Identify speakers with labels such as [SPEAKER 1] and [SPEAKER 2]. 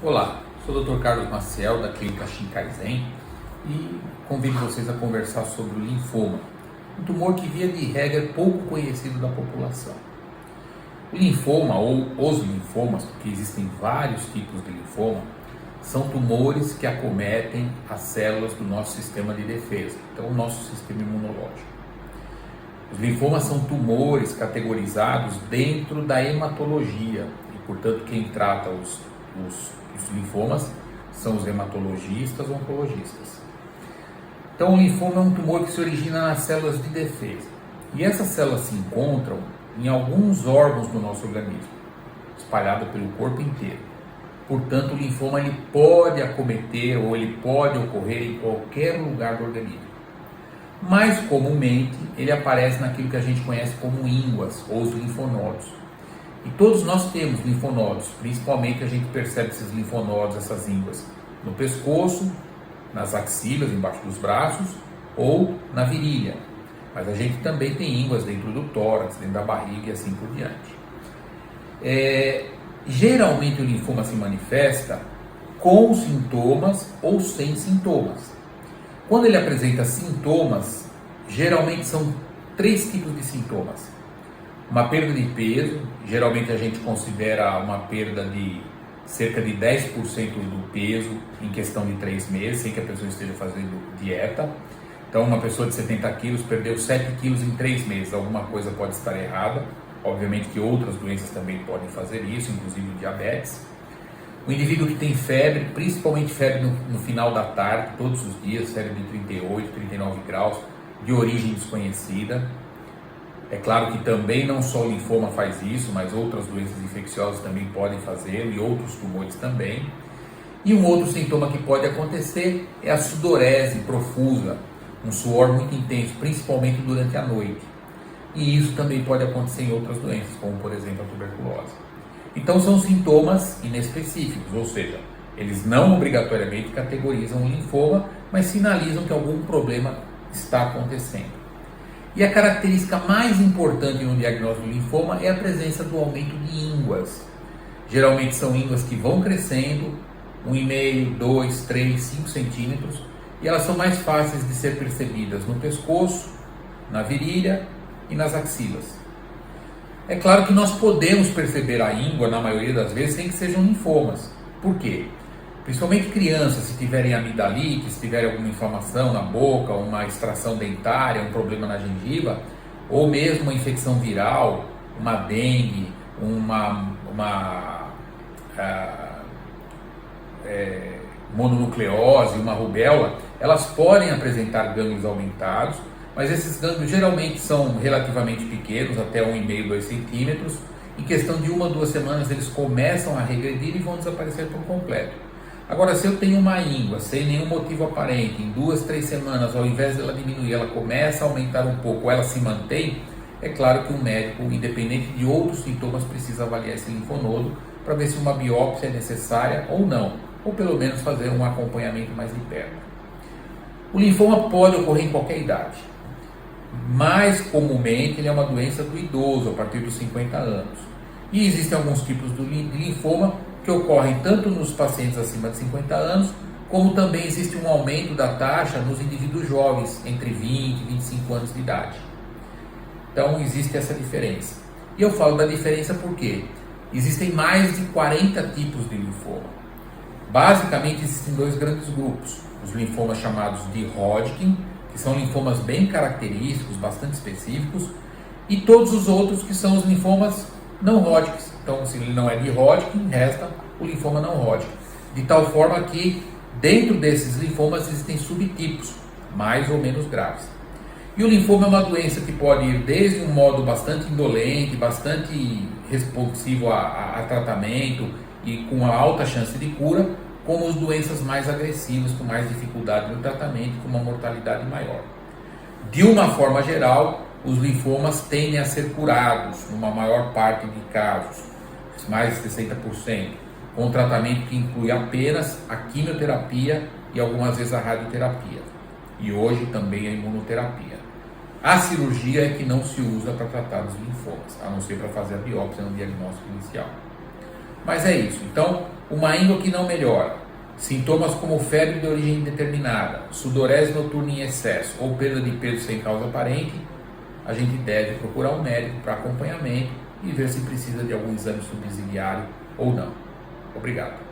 [SPEAKER 1] Olá, sou o Dr. Carlos Maciel da Clínica Shinkai e convido vocês a conversar sobre o linfoma, um tumor que via de regra é pouco conhecido da população. O linfoma ou os linfomas, porque existem vários tipos de linfoma, são tumores que acometem as células do nosso sistema de defesa, então o nosso sistema imunológico. Os linfomas são tumores categorizados dentro da hematologia e, portanto, quem trata os linfomas são os hematologistas ou oncologistas. Então, o linfoma é um tumor que se origina nas células de defesa. E essas células se encontram em alguns órgãos do nosso organismo, espalhados pelo corpo inteiro. Portanto, o linfoma ele pode acometer ou ele pode ocorrer em qualquer lugar do organismo. Mais comumente, ele aparece naquilo que a gente conhece como ínguas ou os linfonodos. E todos nós temos linfonodos, principalmente a gente percebe esses linfonodos, essas ínguas, no pescoço, nas axilas, embaixo dos braços ou na virilha. Mas a gente também tem ínguas dentro do tórax, dentro da barriga e assim por diante. Geralmente o linfoma se manifesta com sintomas ou sem sintomas. Quando ele apresenta sintomas, geralmente são 3 tipos de sintomas. Uma perda de peso, geralmente a gente considera uma perda de cerca de 10% do peso em questão de 3 meses, sem que a pessoa esteja fazendo dieta. Então, uma pessoa de 70 quilos perdeu 7 quilos em 3 meses, alguma coisa pode estar errada. Obviamente que outras doenças também podem fazer isso, inclusive o diabetes. O indivíduo que tem febre, principalmente febre no final da tarde, todos os dias, febre de 38, 39 graus, de origem desconhecida. É claro que também não só o linfoma faz isso, mas outras doenças infecciosas também podem fazê-lo e outros tumores também. E um outro sintoma que pode acontecer é a sudorese profusa, um suor muito intenso, principalmente durante a noite. E isso também pode acontecer em outras doenças, como por exemplo a tuberculose. Então são sintomas inespecíficos, ou seja, eles não obrigatoriamente categorizam o linfoma, mas sinalizam que algum problema está acontecendo. E a característica mais importante no diagnóstico do linfoma é a presença do aumento de ínguas. Geralmente são ínguas que vão crescendo, 1,5, 2, 3, 5 centímetros, e elas são mais fáceis de ser percebidas no pescoço, na virilha e nas axilas. É claro que nós podemos perceber a íngua, na maioria das vezes, sem que sejam linfomas. Por quê? Principalmente crianças, se tiverem amidalite, se tiverem alguma inflamação na boca, uma extração dentária, um problema na gengiva, ou mesmo uma infecção viral, uma dengue, uma mononucleose, uma rubéola, elas podem apresentar gânglios aumentados, mas esses gânglios geralmente são relativamente pequenos, até 1,5, 2 centímetros. Em questão de 1 a 2 semanas eles começam a regredir e vão desaparecer por completo. Agora, se eu tenho uma íngua sem nenhum motivo aparente, em 2, 3 semanas, ao invés dela diminuir, ela começa a aumentar um pouco, ela se mantém, é claro que um médico, independente de outros sintomas, precisa avaliar esse linfonodo para ver se uma biópsia é necessária ou não, ou pelo menos fazer um acompanhamento mais de perto. O linfoma pode ocorrer em qualquer idade. Mais comumente, ele é uma doença do idoso, a partir dos 50 anos. E existem alguns tipos de linfoma que ocorrem tanto nos pacientes acima de 50 anos, como também existe um aumento da taxa nos indivíduos jovens, entre 20 e 25 anos de idade. Então, existe essa diferença. E eu falo da diferença porque existem mais de 40 tipos de linfoma. Basicamente, existem 2 grandes grupos. Os linfomas chamados de Hodgkin, que são linfomas bem característicos, bastante específicos, e todos os outros que são os linfomas não Hodgkin. Então, se ele não é de Hodgkin, resta o linfoma não Hodgkin. De tal forma que, dentro desses linfomas, existem subtipos, mais ou menos graves. E o linfoma é uma doença que pode ir desde um modo bastante indolente, bastante responsivo a tratamento e com uma alta chance de cura, como as doenças mais agressivas, com mais dificuldade no tratamento, com uma mortalidade maior. De uma forma geral, os linfomas tendem a ser curados, numa maior parte de casos, mais de 60%, com um tratamento que inclui apenas a quimioterapia e algumas vezes a radioterapia. E hoje também a imunoterapia. A cirurgia é que não se usa para tratar os linfomas, a não ser para fazer a biópsia no diagnóstico inicial. Mas é isso. Então, uma índole que não melhora, sintomas como febre de origem indeterminada, sudorese noturna em excesso ou perda de peso sem causa aparente, a gente deve procurar um médico para acompanhamento e ver se precisa de algum exame subsidiário ou não. Obrigado.